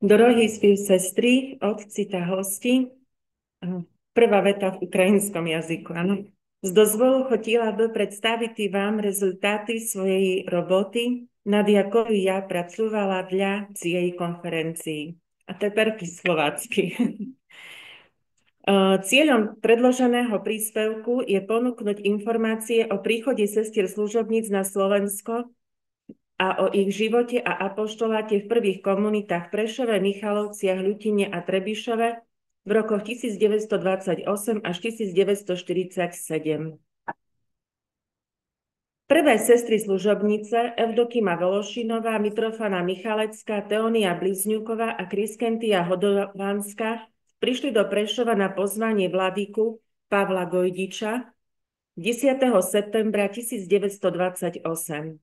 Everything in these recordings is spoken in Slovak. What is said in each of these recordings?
Дорогі співсестри, отці та гості, prvá veta v ukrajinskom jazyku. Áno. Z dozvolu хотіла би представити вам результати своєї роботи, над якою я працювала для цієї конференції. A тепер по-словацки. Cieľom predloženého príspevku je ponúknuť informácie o príchode sestier služobníc na Slovensko a o ich živote a apoštoláte v prvých komunitách v Prešove, Michalovciach, Ľutine a Trebišove v rokoch 1928 až 1947. Prvé sestry služobnice Evdokima Vološinová, Mitrofana Michalecká, Teónia Blizňuková a Kriskentia Hodovanská prišli do Prešova na pozvanie vladyku Pavla Gojdiča 10. septembra 1928.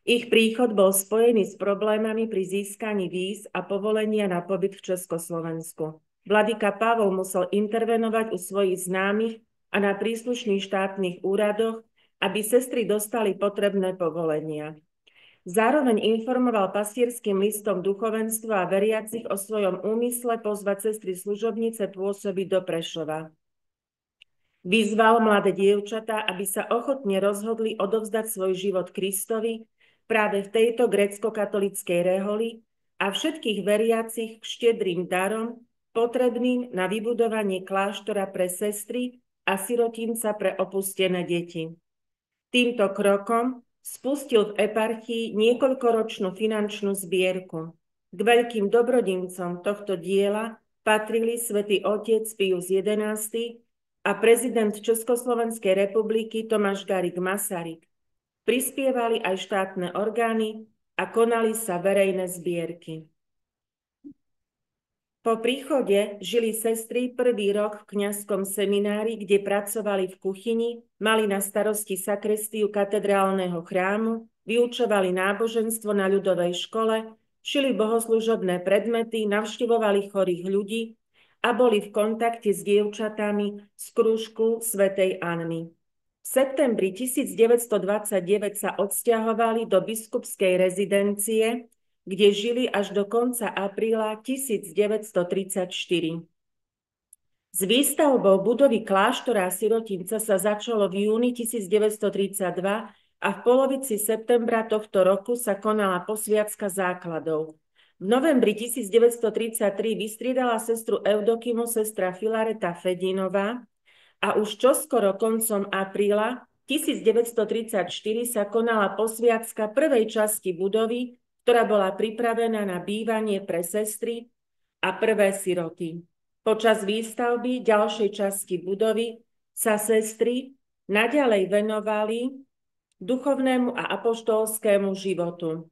Ich príchod bol spojený s problémami pri získaní víz a povolenia na pobyt v Československu. Vladyka Pavol musel intervenovať u svojich známych a na príslušných štátnych úradoch, aby sestry dostali potrebné povolenia. Zároveň informoval pastierským listom duchovenstva a veriacich o svojom úmysle pozvať sestry služobnice pôsobiť do Prešova. Vyzval mladé dievčatá, aby sa ochotne rozhodli odovzdať svoj život Kristovi práve v tejto grécko-katolíckej reholi a všetkých veriacich k štedrým darom, potrebným na vybudovanie kláštora pre sestry a sirotinca pre opustené deti. Týmto krokom spustil v eparchii niekoľkoročnú finančnú zbierku. K veľkým dobrodimcom tohto diela patrili svätý otec Pius XI a prezident Československej republiky Tomáš Garrigue Masaryk. Prispievali aj štátne orgány a konali sa verejné zbierky. Po príchode žili sestry prvý rok v kňazskom seminári, kde pracovali v kuchyni, mali na starosti sakristiu katedrálneho chrámu, vyučovali náboženstvo na ľudovej škole, šili bohoslužobné predmety, navštevovali chorých ľudí a boli v kontakte s dievčatami z krúžku svätej Anny. V septembri 1929 sa odsťahovali do biskupskej rezidencie, kde žili až do konca apríla 1934. S výstavbou budovy kláštora a sirotinca sa začalo v júni 1932 a v polovici septembra tohto roku sa konala posviacka základov. V novembri 1933 vystriedala sestru Evdokimu sestra Filareta Fedinová a už čoskoro koncom apríla 1934 sa konala posviacka prvej časti budovy, ktorá bola pripravená na bývanie pre sestry a prvé siroty. Počas výstavby ďalšej časti budovy sa sestry naďalej venovali duchovnému a apoštolskému životu.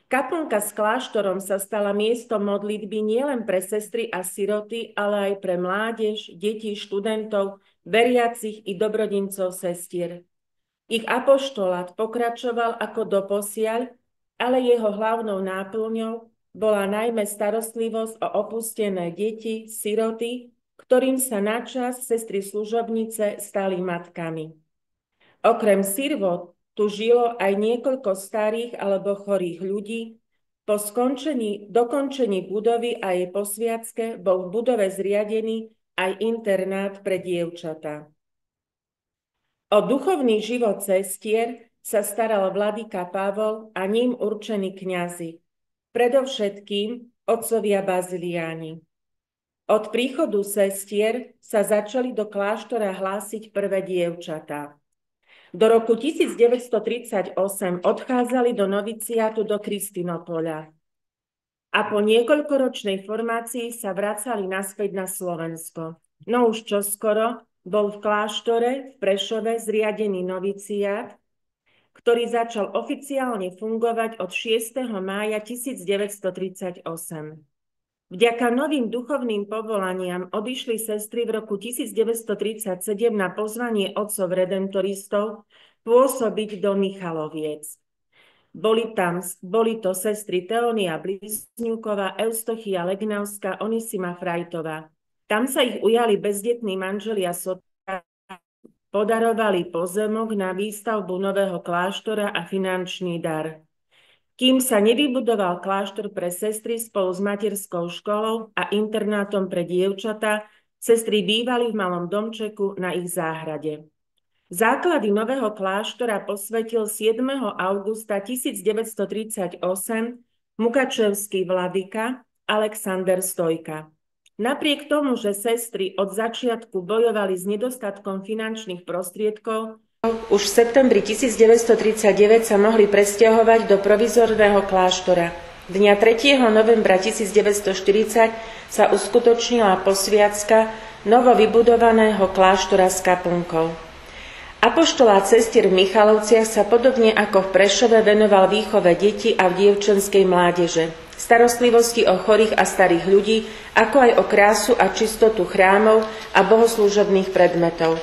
Kaplnka s kláštorom sa stala miestom modlitby nielen pre sestry a siroty, ale aj pre mládež, deti, študentov, veriacich i dobrodincov sestier. Ich apoštolát pokračoval ako doposiaľ, ale jeho hlavnou náplňou bola najmä starostlivosť o opustené deti, siroty, ktorým sa načas sestry služobnice stali matkami. Okrem sirvot tu žilo aj niekoľko starých alebo chorých ľudí. Po dokončení budovy a jej posviacke bol v budove zriadený aj internát pre dievčatá. O duchovný život sestier sa staral vladyka Pavol a ním určení kňazi, predovšetkým otcovia baziliáni. Od príchodu sestier sa začali do kláštora hlásiť prvé dievčatá. Do roku 1938 odchádzali do noviciátu do Kristinopoľa a po niekoľkoročnej formácii sa vracali naspäť na Slovensko. No už čoskoro bol v kláštore v Prešove zriadený noviciát, ktorý začal oficiálne fungovať od 6. mája 1938. Vďaka novým duchovným povolaniam odišli sestry v roku 1937 na pozvanie otcov redemptoristov pôsobiť do Michaloviec. Boli to sestry Teónia Blizňuková, Eustochia Legnavská, Onisima Frajtová. Tam sa ich ujali bezdetní manželia podarovali pozemok na výstavbu nového kláštora a finančný dar. kým sa nevybudoval kláštor pre sestry spolu s materskou školou a internátom pre dievčatá, sestry bývali v malom domčeku na ich záhrade. Základy nového kláštora posvetil 7. augusta 1938 mukačevský vladyka Alexander Stojka. Napriek tomu, že sestry od začiatku bojovali s nedostatkom finančných prostriedkov, už v septembri 1939 sa mohli presťahovať do provizorného kláštora. Dňa 3. novembra 1940 sa uskutočnila posviacka novo vybudovaného kláštora s kaplnkou. Apoštolát sestier v Michalovciach sa podobne ako v Prešove venoval výchove detí a v dievčenskej mládeže, starostlivosti o chorých a starých ľudí, ako aj o krásu a čistotu chrámov a bohoslúžobných predmetov.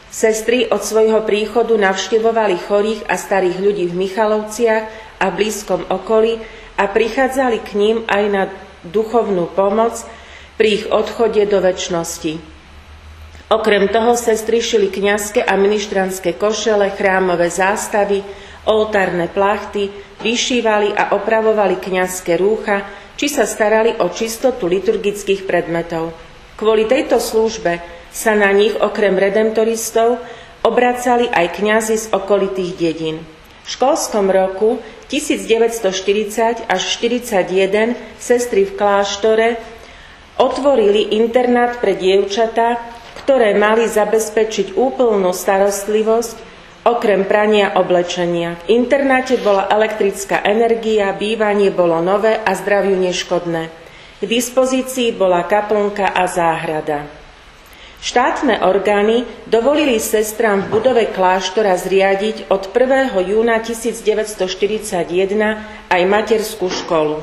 Sestry od svojho príchodu navštevovali chorých a starých ľudí v Michalovciach a v blízkom okolí a prichádzali k ním aj na duchovnú pomoc pri ich odchode do večnosti. Okrem toho sestry šili kňazské a ministrantské košele, chrámové zástavy, oltárne plachty, vyšívali a opravovali kňazské rúcha, či sa starali o čistotu liturgických predmetov. Kvôli tejto službe sa na nich okrem redemptoristov obracali aj kňazi z okolitých dedín. V školskom roku 1940 až 1941 sestry v kláštore otvorili internát pre dievčatá, ktoré mali zabezpečiť úplnú starostlivosť okrem prania oblečenia. V internáte bola elektrická energia, bývanie bolo nové a zdraviu neškodné. K dispozícii bola kaplnka a záhrada. Štátne orgány dovolili sestrám v budove kláštora zriadiť od 1. júna 1941 aj materskú školu.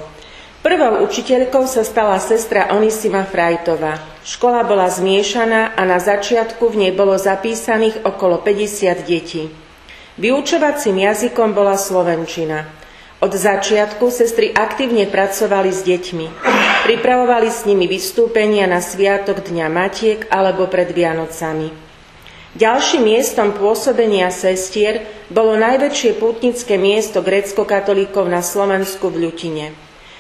Prvou učiteľkou sa stala sestra Onisima Frajtová. Škola bola zmiešaná a na začiatku v nej bolo zapísaných okolo 50 detí. Vyučovacím jazykom bola slovenčina. Od začiatku sestry aktívne pracovali s deťmi. Pripravovali s nimi vystúpenia na sviatok Dňa Matiek alebo pred Vianocami. Ďalším miestom pôsobenia sestier bolo najväčšie pútnické miesto gréckokatolíkov na Slovensku v Ľutine.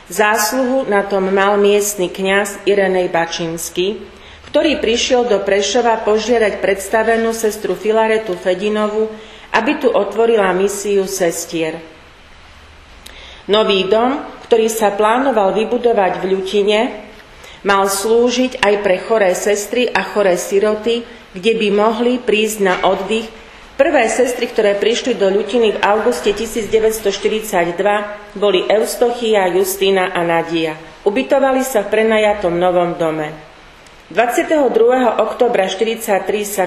Zásluhu na tom mal miestny kňaz Irenej Bačínsky, ktorý prišiel do Prešova požiadať predstavenú sestru Filaretu Fedinovu, aby tu otvorila misiu sestier. Nový dom, ktorý sa plánoval vybudovať v Ľutine, mal slúžiť aj pre choré sestry a choré siroty, kde by mohli prísť na oddych. Prvé sestry, ktoré prišli do Ľutiny v auguste 1942, boli Eustochia, Justína a Nadia. Ubytovali sa v prenajatom novom dome. 22. októbra 1943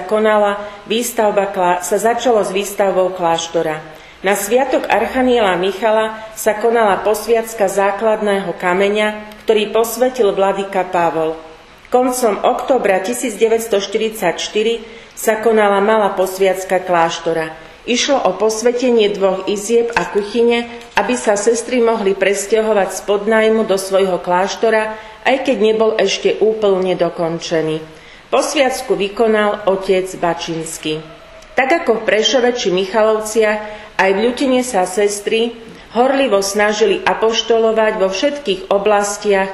sa začalo s výstavbou kláštora. Na sviatok Archaniela Michala sa konala posviacka základného kameňa, ktorý posvetil vladyka Pavol. Koncom októbra 1944 sa konala malá posviacka kláštora. Išlo o posvetenie 2 izieb a kuchyne, aby sa sestry mohli presťahovať z podnájmu do svojho kláštora, aj keď nebol ešte úplne dokončený. Posviacku vykonal otec Bačínsky. Tak ako v Prešove či Michalovciach, aj v Ľutine sa sestry horlivo snažili apoštolovať vo všetkých oblastiach,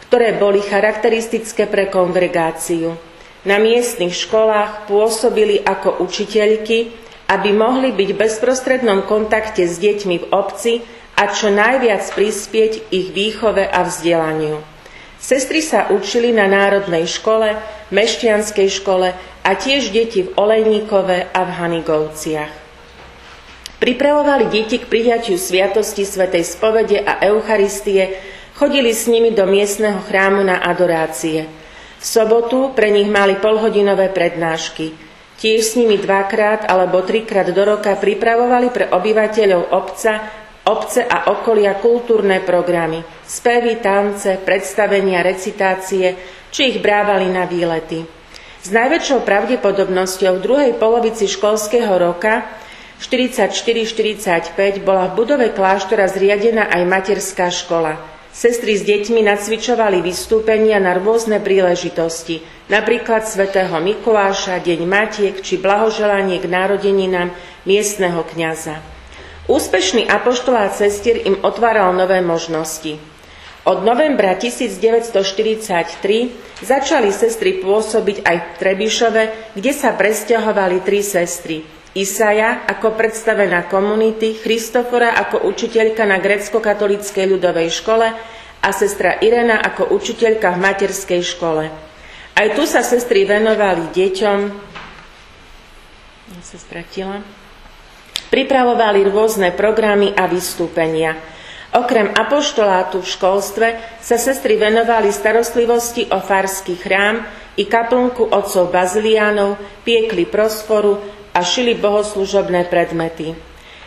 ktoré boli charakteristické pre kongregáciu. Na miestnych školách pôsobili ako učiteľky, aby mohli byť v bezprostrednom kontakte s deťmi v obci a čo najviac prispieť ich výchove a vzdelaniu. Sestry sa učili na národnej škole, mešťanskej škole a tiež deti v Olejníkove a v Hanigovciach. Pripravovali deti k prijatiu sviatosti svätej spovede a Eucharistie, chodili s nimi do miestneho chrámu na adorácie. V sobotu pre nich mali polhodinové prednášky. Tiež s nimi 2-krát alebo 3-krát do roka pripravovali pre obyvateľov obce a okolia kultúrne programy, spevy, tance, predstavenia, recitácie, či ich brávali na výlety. S najväčšou pravdepodobnosťou v druhej polovici školského roka 44-45 bola v budove kláštora zriadená aj materská škola. Sestry s deťmi nacvičovali vystúpenia na rôzne príležitosti, napríklad svätého Mikuláša, Deň Matiek či blahoželanie k narodeninám miestneho kňaza. Úspešný apoštolát sestier im otváral nové možnosti. Od novembra 1943 začali sestry pôsobiť aj v Trebišove, kde sa presťahovali 3 sestry. Isaja ako predstavená komunity, Christofora ako učiteľka na grécko-katolíckej ľudovej škole a sestra Irena ako učiteľka v materskej škole. Aj tu sa sestry venovali deťom, pripravovali rôzne programy a vystúpenia. Okrem apoštolátu v školstve sa sestry venovali starostlivosti o farský chrám i kaplnku otcov baziliánov, piekli prosforu a šili bohoslužobné predmety.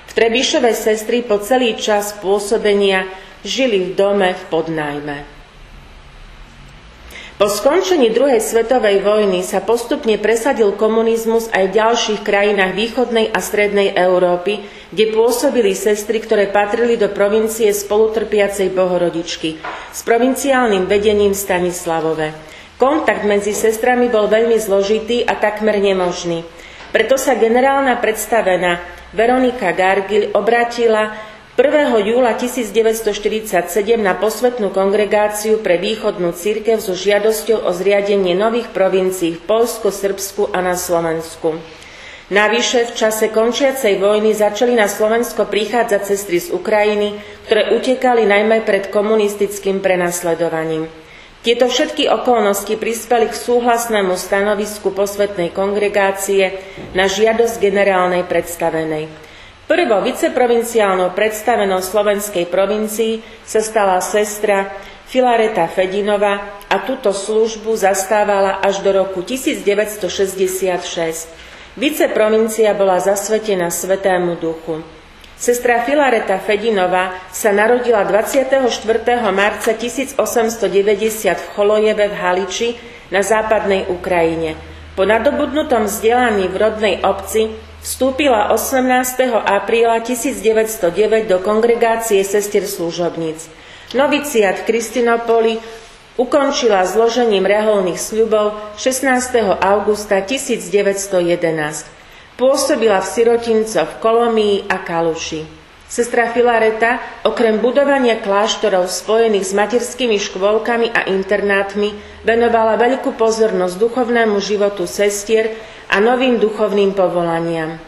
V Trebišove sestry po celý čas pôsobenia žili v dome v podnájme. Po skončení druhej svetovej vojny sa postupne presadil komunizmus aj v ďalších krajinách východnej a strednej Európy, kde pôsobili sestry, ktoré patrili do provincie spolutrpiacej Bohorodičky s provinciálnym vedením Stanislavove. Kontakt medzi sestrami bol veľmi zložitý a takmer nemožný. Preto sa generálna predstavená Veronika Gargil obratila 1. júla 1947 na posvätnú kongregáciu pre východnú cirkev so žiadosťou o zriadenie nových provincií v Poľsku, Srbsku a na Slovensku. Navyše v čase končiacej vojny začali na Slovensko prichádzať sestry z Ukrajiny, ktoré utekali najmä pred komunistickým prenasledovaním. Tieto všetky okolnosti prispeli k súhlasnému stanovisku posvätnej kongregácie na žiadosť generálnej predstavenej. Prvou viceprovinciálnou predstavenou slovenskej provincii sa stala sestra Filareta Fedinová a túto službu zastávala až do roku 1966. Viceprovincia bola zasvetená Svätému Duchu. Sestra Filareta Fedinová sa narodila 24. marca 1890 v Cholojeve v Haliči na západnej Ukrajine. Po nadobudnutom vzdelaní v rodnej obci vstúpila 18. apríla 1909 do kongregácie sestier služobníc. Noviciát v Kristinopoli ukončila zložením reholných sľubov 16. augusta 1911. Pôsobila v sirotincoch v Kolomii a Kaluši. Sestra Filareta okrem budovania kláštorov spojených s materskými škôlkami a internátmi venovala veľkú pozornosť duchovnému životu sestier a novým duchovným povolaniam.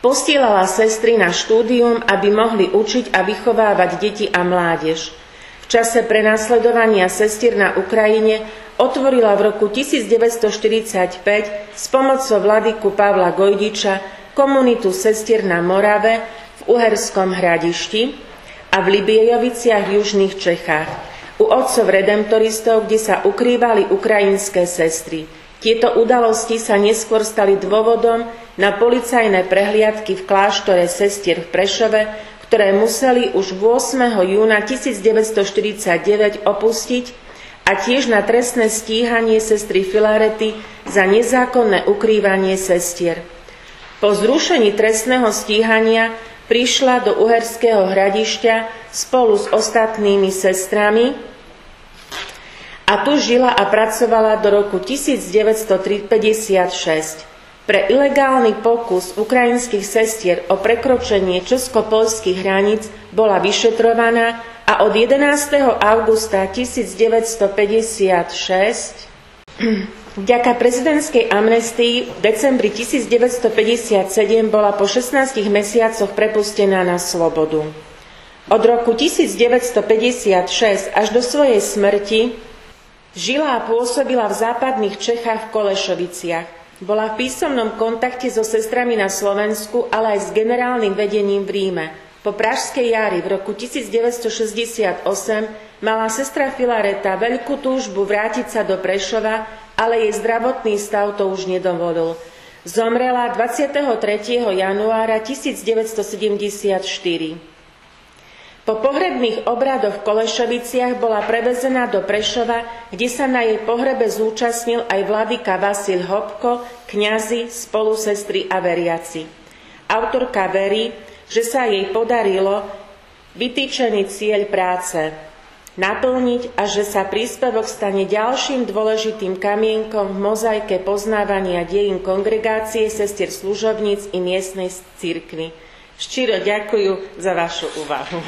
Posielala sestry na štúdium, aby mohli učiť a vychovávať deti a mládež. V čase prenasledovania sestier na Ukrajine otvorila v roku 1945 s pomocou vladyku Pavla Gojdiča komunitu sestier na Morave v Uherskom Hradišti a v Libiejoviciach v južných Čechách, u otcov redemptoristov, kde sa ukrývali ukrajinské sestry. Tieto udalosti sa neskôr stali dôvodom na policajné prehliadky v kláštore sestier v Prešove, ktoré museli už 8. júna 1949 opustiť, a tiež na trestné stíhanie sestry Filarety za nezákonné ukrývanie sestier. Po zrušení trestného stíhania prišla do Uherského Hradišťa spolu s ostatnými sestrami a tu žila a pracovala do roku 1956. Pre ilegálny pokus ukrajinských sestier o prekročenie česko-poľských hraníc bola vyšetrovaná a od 11. augusta 1956 vďaka prezidentskej amnestii v decembri 1957 bola po 16 mesiacoch prepustená na slobodu. Od roku 1956 až do svojej smrti žila a pôsobila v západných Čechách v Kolešoviciach. Bola v písomnom kontakte so sestrami na Slovensku, ale aj s generálnym vedením v Ríme. Po Pražskej jari v roku 1968 mala sestra Filareta veľkú túžbu vrátiť sa do Prešova, ale jej zdravotný stav to už nedovolil. Zomrela 23. januára 1974. Po pohrebných obradoch v Kolešoviciach bola prevezená do Prešova, kde sa na jej pohrebe zúčastnil aj vladyka Vasil Hopko, kňazi, spolusestry a veriaci. Autorka verí, že sa jej podarilo vytýčený cieľ práce naplniť a že sa príspevok stane ďalším dôležitým kamienkom v mozaike poznávania dejín kongregácie sestier služobníc i miestnej cirkvi. Ščíro ďakujú za vašu úvahu.